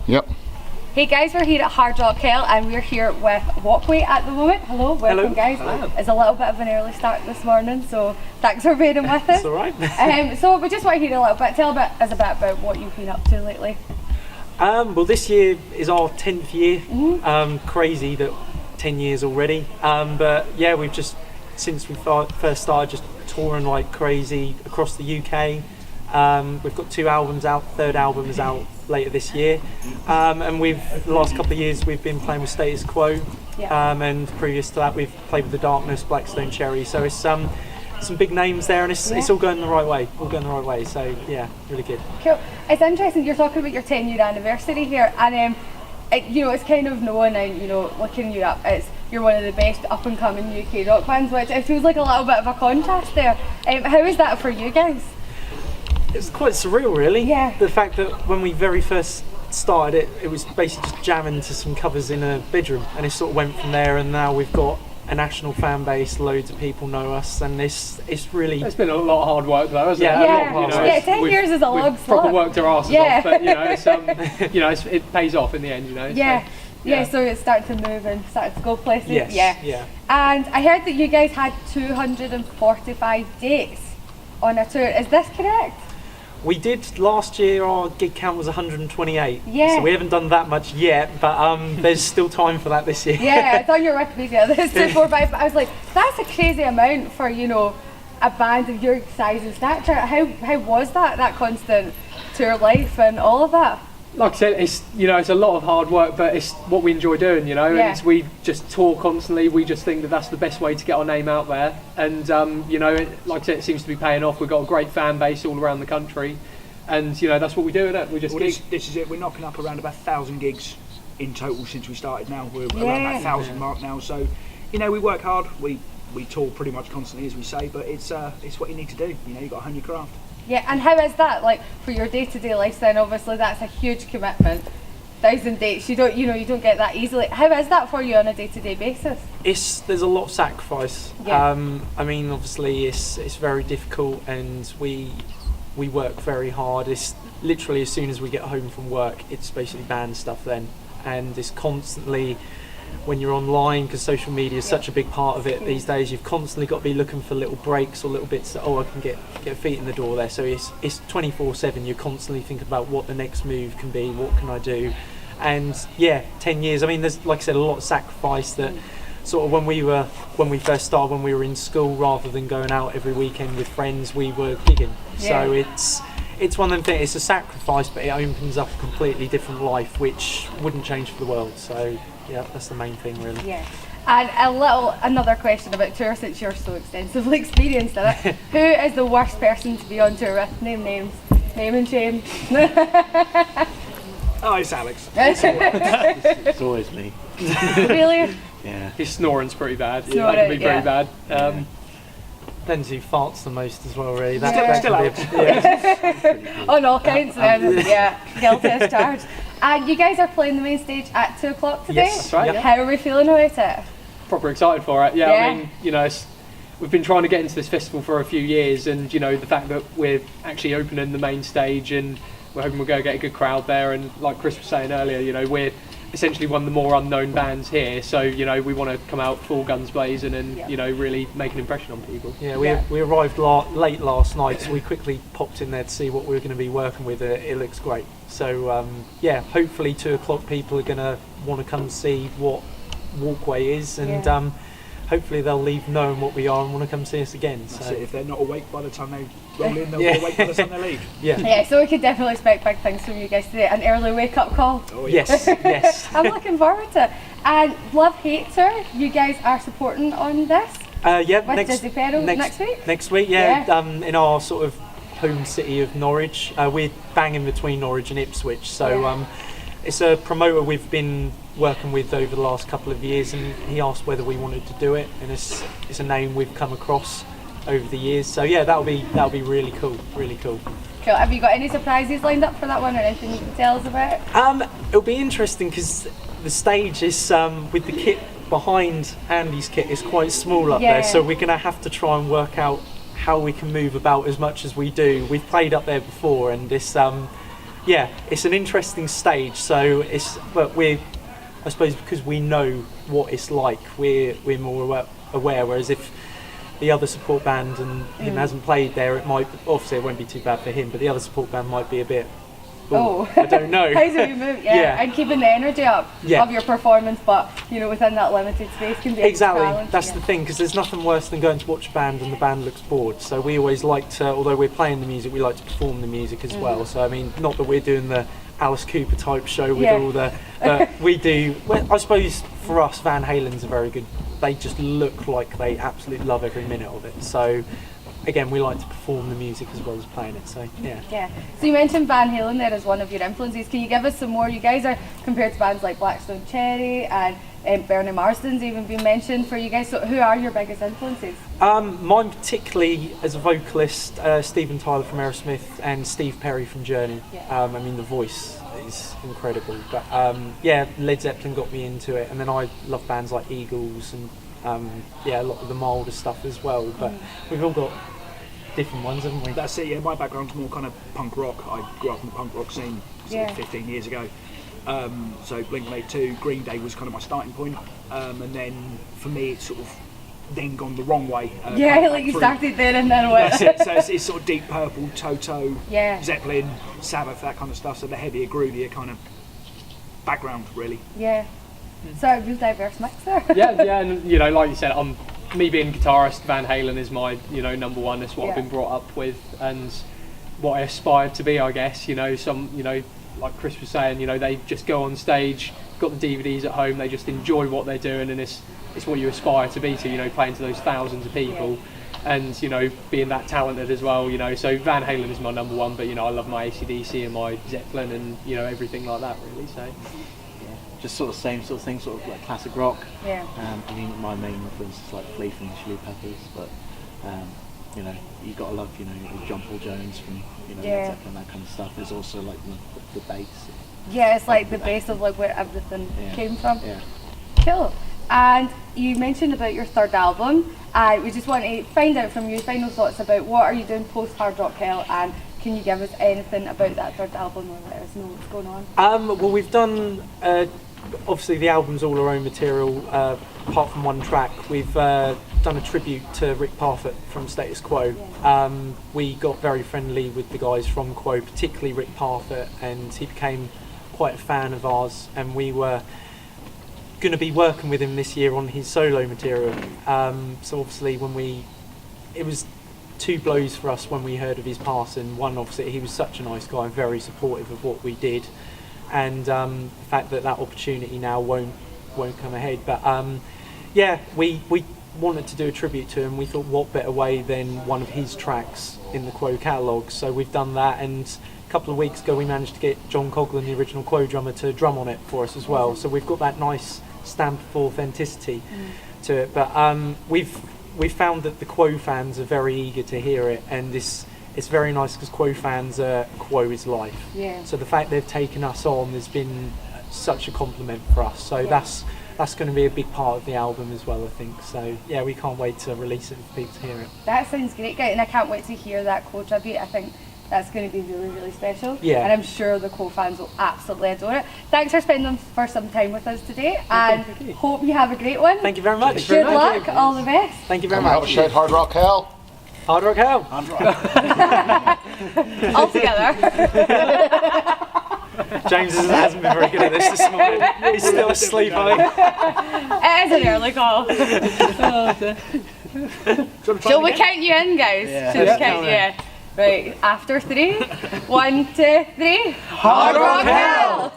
Yep. Hey guys, we're here at Hard Rock Hill and we're here with Walkway at the moment. Hello, welcome guys. Hello. It's a little bit of an early start this morning, so thanks for being with us. It's alright. So we just want to hear a little bit, tell us a bit about what you've been up to lately. Well, this year is our 10th year. Crazy that 10 years already. But yeah, we've just, since we first started, just touring like crazy across the UK. We've got 2 albums out, third album is out later this year. And the last couple of years we've been playing with Status Quo. And previous to that we've played with The Darkness, Blackstone Cherry. So it's some big names there, and it's all going the right way. So yeah, really good. Cool. It's interesting, you're talking about your 10-year anniversary here, and it's kind of known, and looking you up, you're one of the best up and coming UK rock bands, which it feels like a little bit of a contrast there. How is that for you guys? It's quite surreal, really. Yeah. The fact that when we very first started it was basically just jamming to some covers in a bedroom, and it sort of went from there, and now we've got a national fan base, loads of people know us, and it's really... It's been a lot of hard work though, hasn't it? Yeah, A lot of hard work. Yeah, 10 years is a long slog. Proper worked our asses off, but it pays off in the end, So it's starting to move and starting to go places. Yeah. And I heard that you guys had 245 dates on a tour, is this correct? We did last year. Our gig count was 128. Yeah. So we haven't done that much yet, but there's still time for that this year. Yeah, it's on your Wikipedia. There's 245. But I was like, that's a crazy amount for a band of your size and stature. How was that constant tour life and all of that? Like I said, it's a lot of hard work, but it's what we enjoy doing. And we just tour constantly. We just think that that's the best way to get our name out there. And like I said, it seems to be paying off. We've got a great fan base all around the country, and that's what we do. We just gig. This is it. We're knocking up around about 1,000 gigs in total since we started. Now we're around that 1,000 mark now. So we work hard. We tour pretty much constantly, as we say, but it's what you need to do. You've got to hone your craft. Yeah, and how is that like for your day-to-day life then? Obviously that's a huge commitment. 1,000 dates, you don't get that easily. How is that for you on a day-to-day basis? There's a lot of sacrifice. Yeah. Obviously it's very difficult, and we work very hard. It's literally as soon as we get home from work, it's basically band stuff then, and it's constantly, when you're online, because social media is such a big part of it these days, you've constantly got to be looking for little breaks or little bits that, I can get feet in the door there. So it's 24/7. You're constantly thinking about what the next move can be, what can I do. And 10 years, there's, like I said, a lot of sacrifice that sort of when we first started, when we were in school, rather than going out every weekend with friends, we were gigging. So it's one of them things, it's a sacrifice, but it opens up a completely different life which wouldn't change for the world. So yeah, that's the main thing, really. Yeah. And another question about tour, since you're so extensively experienced in it. Who is the worst person to be on tour with? Name names. Name and shame. Oh, it's Alex. It's always me. Really? Yeah. His snoring's pretty bad. Snoring, That can be pretty bad. Depends who farts the most as well, really. Still Alex. On all counts then. Guilty as charged. And you guys are playing the main stage at 2 o'clock today? Yes, that's right. Yeah. How are we feeling about it? Proper excited for it. Yeah. We've been trying to get into this festival for a few years, and the fact that we're actually opening the main stage, and we're hoping we're going to get a good crowd there. And like Chris was saying earlier, we're essentially one of the more unknown bands here, so we want to come out full guns blazing and really make an impression on people. We arrived late last night, so we quickly popped in there to see what we were going to be working with. It looks great. So hopefully 2 o'clock people are going to want to come see what Walkway is, and hopefully they'll leave knowing what we are and want to come see us again. So if they're not awake by the time they roll in, they'll be awake by the time they leave. Yeah, so we could definitely expect big things from you guys today. An early wake-up call. Oh, yeah. Yes. I'm looking forward to it. And Love Hate Tour, you guys are supporting on this? With Dizzy Perro next week? Next week, in our sort of home city of Norwich. We're banging between Norwich and Ipswich, so it's a promoter we've been working with over the last couple of years, and he asked whether we wanted to do it, and it's a name we've come across over the years. So that'll be really cool. Cool. Have you got any surprises lined up for that one, or anything you can tell us about? It'll be interesting because the stage is with the kit behind Andy's kit is quite small up there, so we're going to have to try and work out how we can move about as much as we do. We've played up there before, and this yeah, it's an interesting stage. So but I suppose because we know what it's like, we're more aware. Whereas if the other support band and him hasn't played there, it won't be too bad for him, but the other support band might be a bit, I don't know. How do you move? Yeah, and keeping the energy up of your performance, but within that limited space can be exactly. A challenge. That's the thing, because there's nothing worse than going to watch a band and the band looks bored. So we always like to, although we're playing the music, we like to perform the music as well. So I mean, not that we're doing the Alice Cooper type show with all the, we do. Well, I suppose for us, Van Halen's a very good. They just look like they absolutely love every minute of it. So again, we like to perform the music as well as playing it. So yeah. Yeah. So you mentioned Van Halen there as one of your influences. Can you give us some more? You guys are compared to bands like Blackstone Cherry and Bernie Marsden's even been mentioned for you guys. So who are your biggest influences? Mine particularly as a vocalist, Steven Tyler from Aerosmith and Steve Perry from Journey. I mean, the voice is incredible. But Led Zeppelin got me into it, and then I love bands like Eagles and a lot of the milder stuff as well. But we've all got different ones, haven't we? That's it. Yeah, my background's more kind of punk rock. I grew up in the punk rock scene 15 years ago. So Blink-182, Green Day was kind of my starting point, and then for me it's sort of then gone the wrong way. Like you started there and then went. That's it. So it's sort of Deep Purple, Toto, Zeppelin, Sabbath, that kind of stuff. So the heavier, groovier kind of background, really. Yeah. So a real diverse mix there. And like you said, me being a guitarist, Van Halen is my number one. That's what I've been brought up with and what I aspired to be, I guess. Like Chris was saying, they just go on stage, got the DVDs at home, they just enjoy what they're doing, and it's what you aspire to be to, playing to those thousands of people, and being that talented as well. So Van Halen is my number one, but I love my AC/DC and my Zeppelin and everything like that, really. So just sort of same sort of thing, sort of like classic rock. Yeah. I mean, my main influence is like Flea from the Chili Peppers, but you gotta love John Paul Jones from Led Zeppelin, that kind of stuff. There's also like the bass. Yeah, it's like the base of like where everything came from. Yeah. Cool. And you mentioned about your third album. We just want to find out from you final thoughts about what are you doing post Hard Rock Hell, and can you give us anything about that third album or let us know what's going on? Well, we've done obviously the album's all our own material, apart from one track. We've done a tribute to Rick Parfitt from Status Quo. We got very friendly with the guys from Quo, particularly Rick Parfitt, and he became quite a fan of ours, and we were going to be working with him this year on his solo material. So obviously it was two blows for us when we heard of his passing. One, obviously he was such a nice guy and very supportive of what we did, and the fact that opportunity now won't come ahead. But we wanted to do a tribute to him. We thought what better way than one of his tracks in the Quo catalogue, so we've done that, and a couple of weeks ago we managed to get John Coughlin, the original Quo drummer, to drum on it for us as well. So we've got that nice stamp of authenticity to it. But we've found that the Quo fans are very eager to hear it, and it's very nice because Quo fans are Quo is life. Yeah. So the fact they've taken us on has been such a compliment for us. So that's going to be a big part of the album as well, I think. So yeah, we can't wait to release it for people to hear it. That sounds great, guys, and I can't wait to hear that Quo tribute. I think that's going to be really, really special. Yeah. And I'm sure the Quo fans will absolutely adore it. Thanks for spending some time with us today, and hope you have a great one. Thank you very much. Good luck, all the best. Thank you very Have a much. shout, Hard Rock Hell. Hard Rock Hell. Hard Rock. All together. James hasn't been very good at this morning. He's still asleep, I think. It is an early call. Shall we count you in, guys? Yeah. Shall we count you in? Right, after 3. 1, 2, 3. Hard Rock Hell!